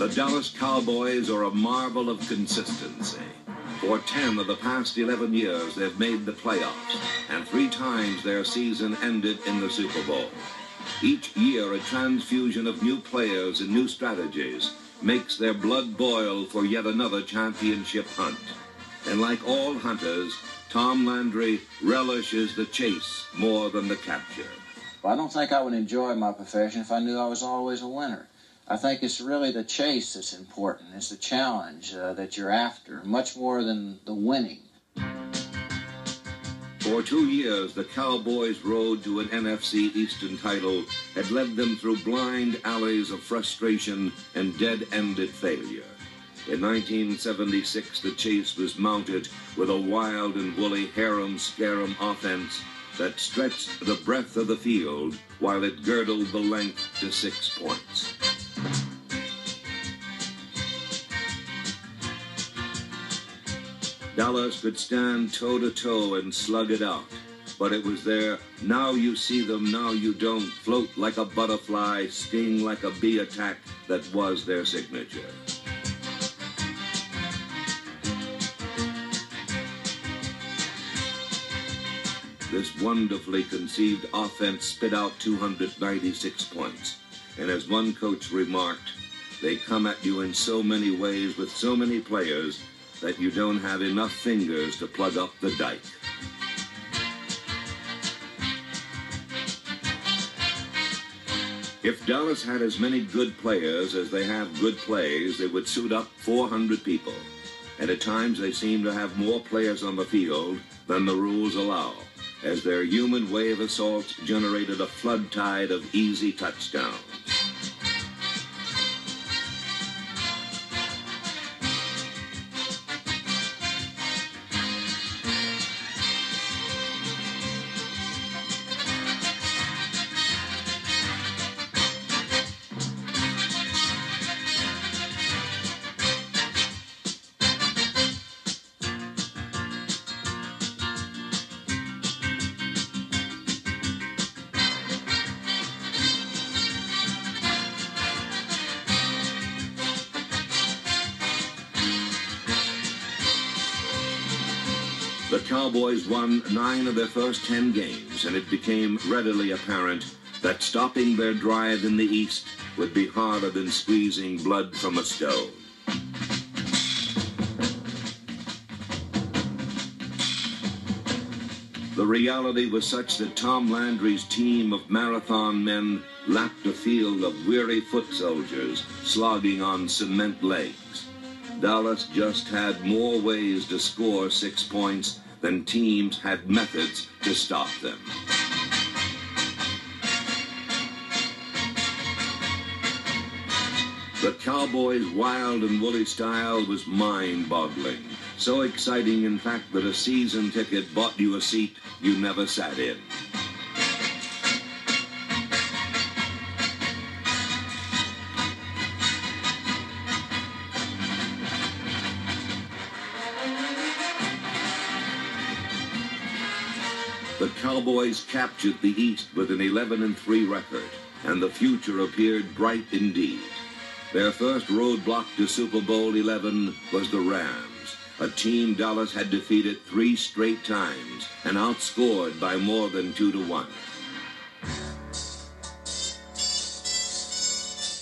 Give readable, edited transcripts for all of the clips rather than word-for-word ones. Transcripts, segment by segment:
The Dallas Cowboys are a marvel of consistency. For 10 of the past 11 years, they've made the playoffs, and 3 times their season ended in the Super Bowl. Each year, a transfusion of new players and new strategies makes their blood boil for yet another championship hunt. And like all hunters, Tom Landry relishes the chase more than the capture. Well, I don't think I would enjoy my profession if I knew I was always a winner. I think it's really the chase that's important. It's the challenge that you're after, much more than the winning. For 2 years, the Cowboys' road to an NFC Eastern title had led them through blind alleys of frustration and dead-ended failure. In 1976, the chase was mounted with a wild and woolly harem-scarum offense that stretched the breadth of the field while it girdled the length to 6 points. Dallas could stand toe-to-toe and slug it out, but it was their now you see them, now you don't, float like a butterfly, sting like a bee attack that was their signature. This wonderfully conceived offense spit out 296 points. And as one coach remarked, they come at you in so many ways with so many players that you don't have enough fingers to plug up the dike. If Dallas had as many good players as they have good plays, they would suit up 400 people. And at times they seem to have more players on the field than the rules allow, as their human wave assaults generated a flood tide of easy touchdowns. The Cowboys won 9 of their first 10 games, and it became readily apparent that stopping their drive in the East would be harder than squeezing blood from a stone. The reality was such that Tom Landry's team of marathon men lapped a field of weary foot soldiers slogging on cement legs. Dallas just had more ways to score 6 points than teams had methods to stop them. The Cowboys' wild and woolly style was mind-boggling. So exciting, in fact, that a season ticket bought you a seat you never sat in. The Cowboys captured the East with an 11-3 record, and the future appeared bright indeed. Their first roadblock to Super Bowl 11 was the Rams, a team Dallas had defeated 3 straight times and outscored by more than 2-1.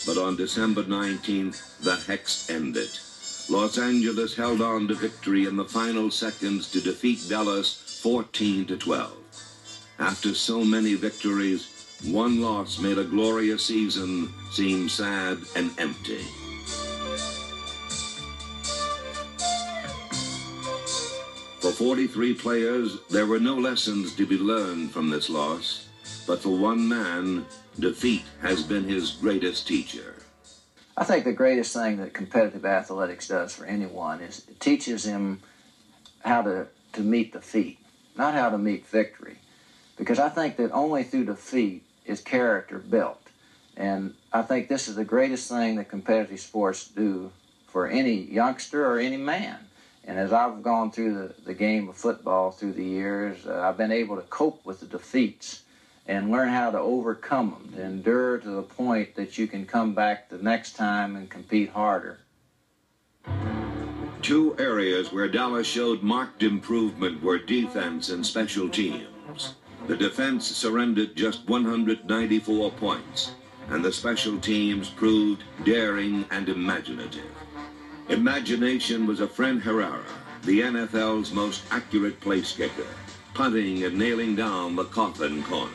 But on December 19th, the hex ended. Los Angeles held on to victory in the final seconds to defeat Dallas 14-12. After so many victories, one loss made a glorious season seem sad and empty. For 43 players, there were no lessons to be learned from this loss, but for one man, defeat has been his greatest teacher. I think the greatest thing that competitive athletics does for anyone is it teaches him how to meet defeat, not how to meet victory. Because I think that only through defeat is character built. And I think this is the greatest thing that competitive sports do for any youngster or any man. And as I've gone through the game of football through the years, I've been able to cope with the defeats and learn how to overcome them, to endure to the point that you can come back the next time and compete harder. Two areas where Dallas showed marked improvement were defense and special teams. The defense surrendered just 194 points, and the special teams proved daring and imaginative. Imagination was a friend Herrera, the NFL's most accurate place kicker, punting and nailing down the coffin corner.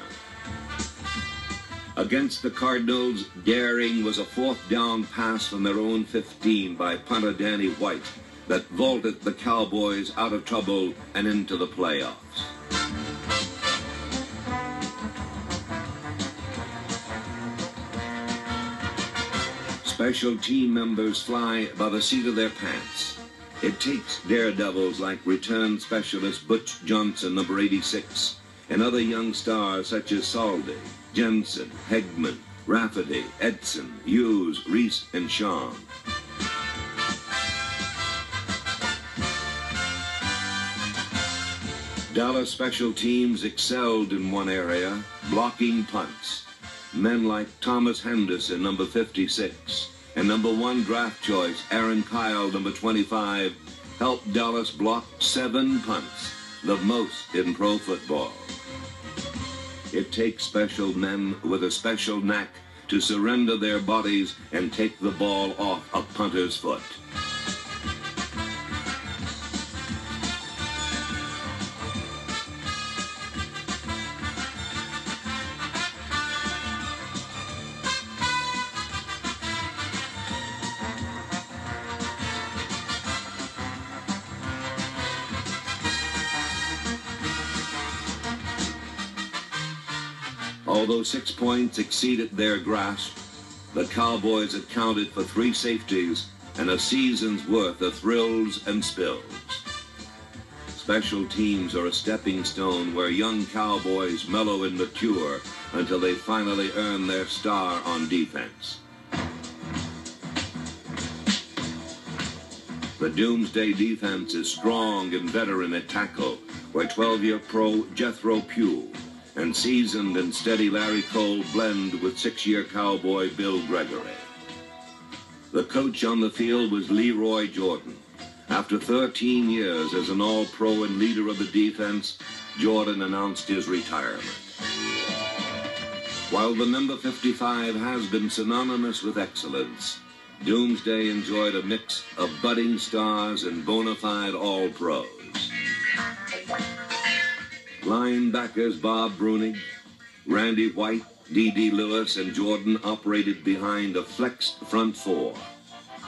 Against the Cardinals, daring was a fourth down pass from their own 15 by punter Danny White that vaulted the Cowboys out of trouble and into the playoffs. Special team members fly by the seat of their pants. It takes daredevils like return specialist Butch Johnson, number 86, and other young stars such as Saldi, Jensen, Hegman, Rafferty, Edson, Hughes, Reese, and Sean. Dallas special teams excelled in one area, blocking punts. Men like Thomas Henderson, number 56, and number 1 draft choice Aaron Kyle, number 25, helped Dallas block 7 punts, the most in pro football. It takes special men with a special knack to surrender their bodies and take the ball off a punter's foot. Although 6 points exceeded their grasp, the Cowboys accounted for 3 safeties and a season's worth of thrills and spills. Special teams are a stepping stone where young Cowboys mellow and mature until they finally earn their star on defense. The Doomsday defense is strong and veteran at tackle, where 12-year pro Jethro Pugh and seasoned and steady Larry Cole blend with 6-year Cowboy Bill Gregory. The coach on the field was Leroy Jordan. After 13 years as an all-pro and leader of the defense, Jordan announced his retirement. While the number 55 has been synonymous with excellence, Doomsday enjoyed a mix of budding stars and bona fide all-pros. Linebackers Bob Brunig, Randy White, D.D. Lewis, and Jordan operated behind a flexed front 4.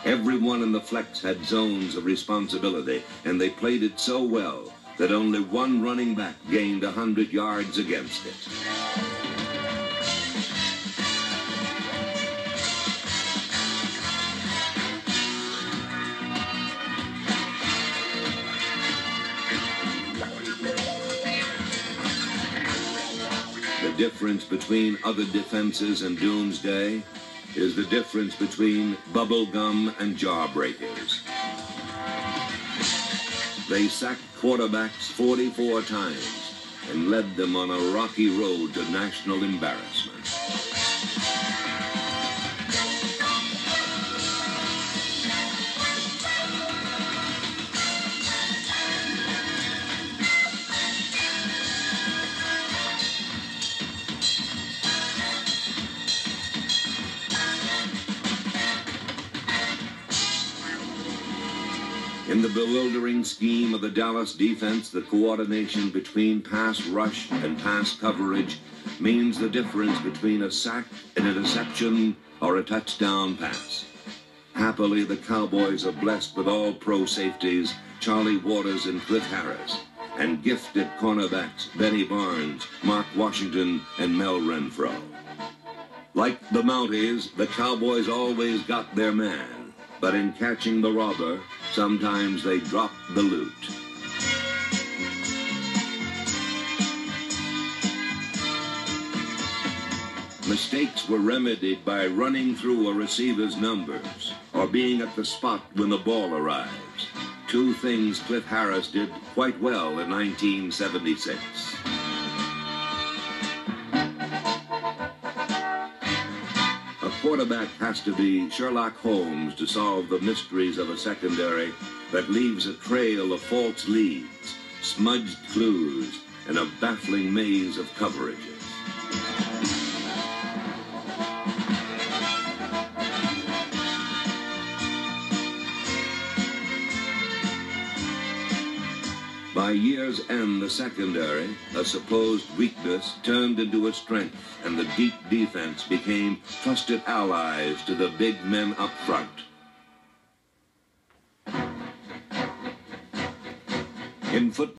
Everyone in the flex had zones of responsibility, and they played it so well that only one running back gained 100 yards against it. The difference between other defenses and Doomsday is the difference between bubble gum and jawbreakers. They sacked quarterbacks 44 times and led them on a rocky road to national embarrassment. In the bewildering scheme of the Dallas defense, the coordination between pass rush and pass coverage means the difference between a sack, an interception, or a touchdown pass. Happily, the Cowboys are blessed with all-pro safeties Charlie Waters and Cliff Harris, and gifted cornerbacks Benny Barnes, Mark Washington, and Mel Renfro. Like the Mounties, the Cowboys always got their man. But in catching the robber, sometimes they dropped the loot. Mistakes were remedied by running through a receiver's numbers or being at the spot when the ball arrives. 2 things Cliff Harris did quite well in 1976. quarterback has to be Sherlock Holmes to solve the mysteries of a secondary that leaves a trail of false leads, smudged clues, and a baffling maze of coverages. By year's end, the secondary, a supposed weakness, turned into a strength, and the deep defense became trusted allies to the big men up front. In football,